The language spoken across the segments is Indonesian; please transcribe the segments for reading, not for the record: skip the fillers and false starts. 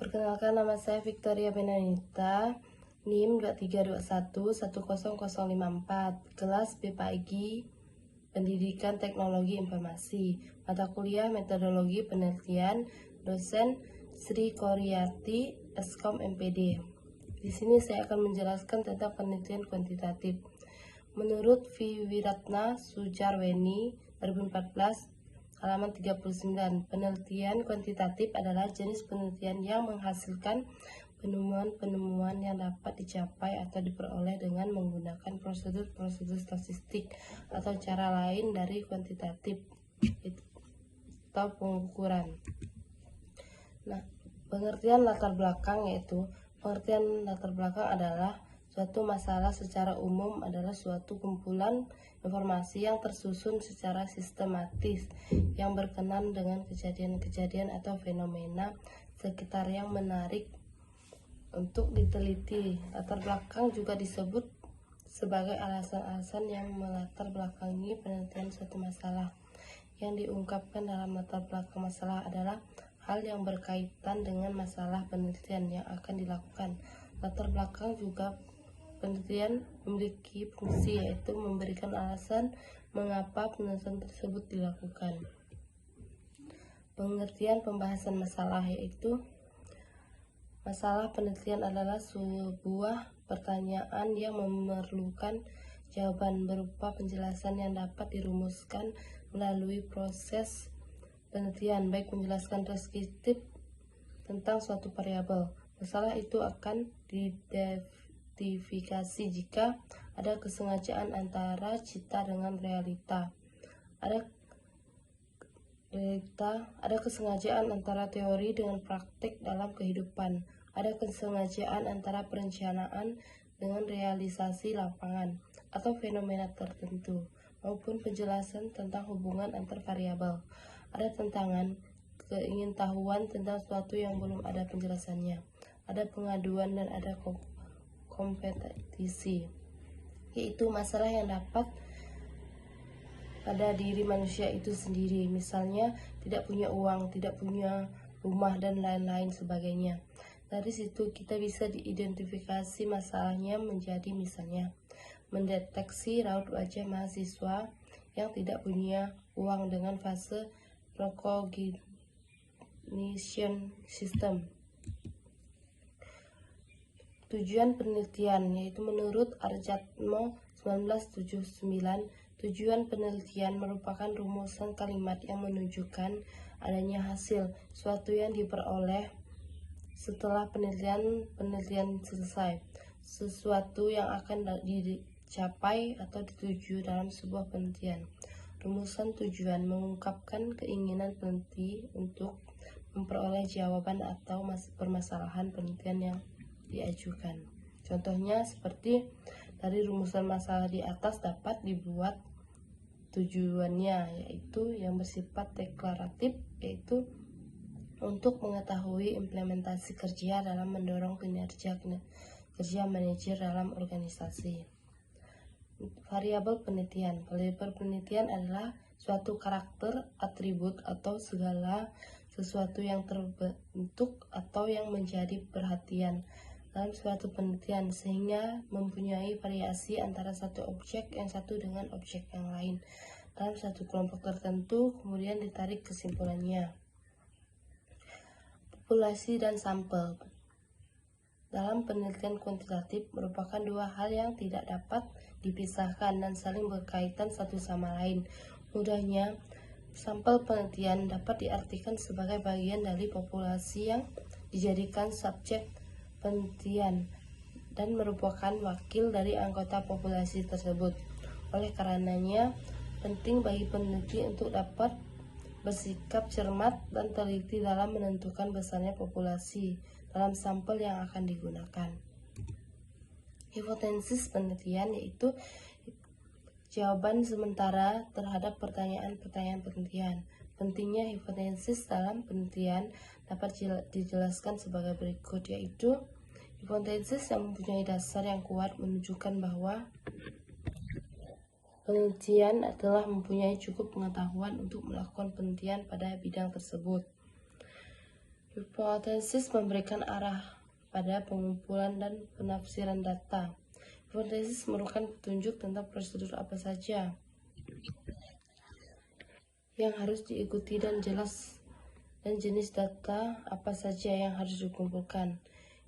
Perkenalkan, nama saya Victoria Benanita, NIM 2321100054, kelas BPAG Pendidikan Teknologi Informasi, mata kuliah Metodologi Penelitian, dosen Sri Koryati, Eskom MPD. Di sini saya akan menjelaskan tentang penelitian kuantitatif. Menurut Viwiratna Sujarweni 2014, halaman 39, penelitian kuantitatif adalah jenis penelitian yang menghasilkan penemuan-penemuan yang dapat dicapai atau diperoleh dengan menggunakan prosedur-prosedur statistik atau cara lain dari kuantitatif atau pengukuran. Nah, pengertian latar belakang adalah suatu masalah secara umum adalah suatu kumpulan informasi yang tersusun secara sistematis yang berkenan dengan kejadian-kejadian atau fenomena sekitar yang menarik untuk diteliti. Latar belakang juga disebut sebagai alasan-alasan yang melatar belakangi penelitian suatu masalah. Yang diungkapkan dalam latar belakang masalah adalah hal yang berkaitan dengan masalah penelitian yang akan dilakukan. Latar belakang juga penelitian memiliki fungsi, yaitu memberikan alasan mengapa penelitian tersebut dilakukan. Pengertian pembahasan masalah, yaitu masalah penelitian adalah sebuah pertanyaan yang memerlukan jawaban berupa penjelasan yang dapat dirumuskan melalui proses penelitian, baik penjelasan deskriptif tentang suatu variabel. Masalah itu akan diidentifikasi jika ada kesengajaan antara cita dengan realita. Ada kesengajaan antara teori dengan praktik dalam kehidupan. Ada kesengajaan antara perencanaan dengan realisasi lapangan atau fenomena tertentu, maupun penjelasan tentang hubungan antar variabel. Ada tantangan, keingintahuan tentang sesuatu yang belum ada penjelasannya. Ada pengaduan dan ada kompetisi, yaitu masalah yang dapat pada diri manusia itu sendiri, misalnya tidak punya uang, tidak punya rumah, dan lain-lain sebagainya. Dari situ kita bisa diidentifikasi masalahnya menjadi misalnya mendeteksi raut wajah mahasiswa yang tidak punya uang dengan fase recognition system. Tujuan penelitian, yaitu menurut Arjatmo 1979, tujuan penelitian merupakan rumusan kalimat yang menunjukkan adanya hasil, suatu yang diperoleh setelah penelitian selesai, sesuatu yang akan dicapai atau dituju dalam sebuah penelitian. Rumusan tujuan mengungkapkan keinginan peneliti untuk memperoleh jawaban atau permasalahan penelitian yang diajukan. Contohnya seperti dari rumusan masalah di atas dapat dibuat tujuannya, yaitu yang bersifat deklaratif, yaitu untuk mengetahui implementasi kerja dalam mendorong kinerja kerja manajer dalam organisasi. Variabel penelitian. Variabel penelitian adalah suatu karakter, atribut, atau segala sesuatu yang terbentuk atau yang menjadi perhatian dalam suatu penelitian sehingga mempunyai variasi antara satu objek yang satu dengan objek yang lain dalam satu kelompok tertentu, kemudian ditarik kesimpulannya. Populasi dan sampel dalam penelitian kuantitatif merupakan dua hal yang tidak dapat dipisahkan dan saling berkaitan satu sama lain. Mudahnya, sampel penelitian dapat diartikan sebagai bagian dari populasi yang dijadikan subjek penelitian dan merupakan wakil dari anggota populasi tersebut. Oleh karenanya, penting bagi peneliti untuk dapat bersikap cermat dan teliti dalam menentukan besarnya populasi dalam sampel yang akan digunakan. Hipotesis penelitian, yaitu jawaban sementara terhadap pertanyaan-pertanyaan penelitian. Pentingnya hipotesis dalam penelitian dapat dijelaskan sebagai berikut, yaitu hipotesis yang mempunyai dasar yang kuat menunjukkan bahwa penelitian telah mempunyai cukup pengetahuan untuk melakukan penelitian pada bidang tersebut. Hipotesis memberikan arah pada pengumpulan dan penafsiran data. Hipotesis merupakan petunjuk tentang prosedur apa saja yang harus diikuti dan jenis data apa saja yang harus dikumpulkan.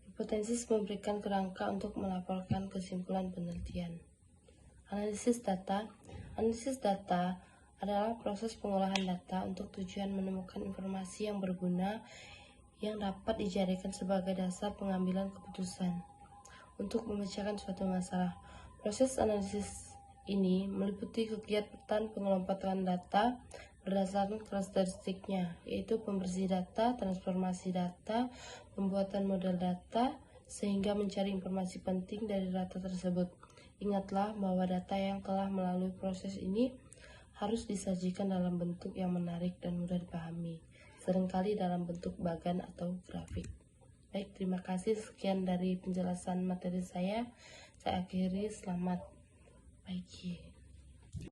Hipotesis memberikan kerangka untuk melaporkan kesimpulan penelitian. Analisis data. Analisis data adalah proses pengolahan data untuk tujuan menemukan informasi yang berguna yang dapat dijadikan sebagai dasar pengambilan keputusan untuk memecahkan suatu masalah. Proses analisis ini meliputi kegiatan pengelompokan data berdasarkan karakteristiknya, yaitu pembersih data, transformasi data, pembuatan model data, sehingga mencari informasi penting dari data tersebut. Ingatlah bahwa data yang telah melalui proses ini harus disajikan dalam bentuk yang menarik dan mudah dipahami, seringkali dalam bentuk bagan atau grafik. Baik, terima kasih. Sekian dari penjelasan materi saya. Saya akhiri, selamat pagi.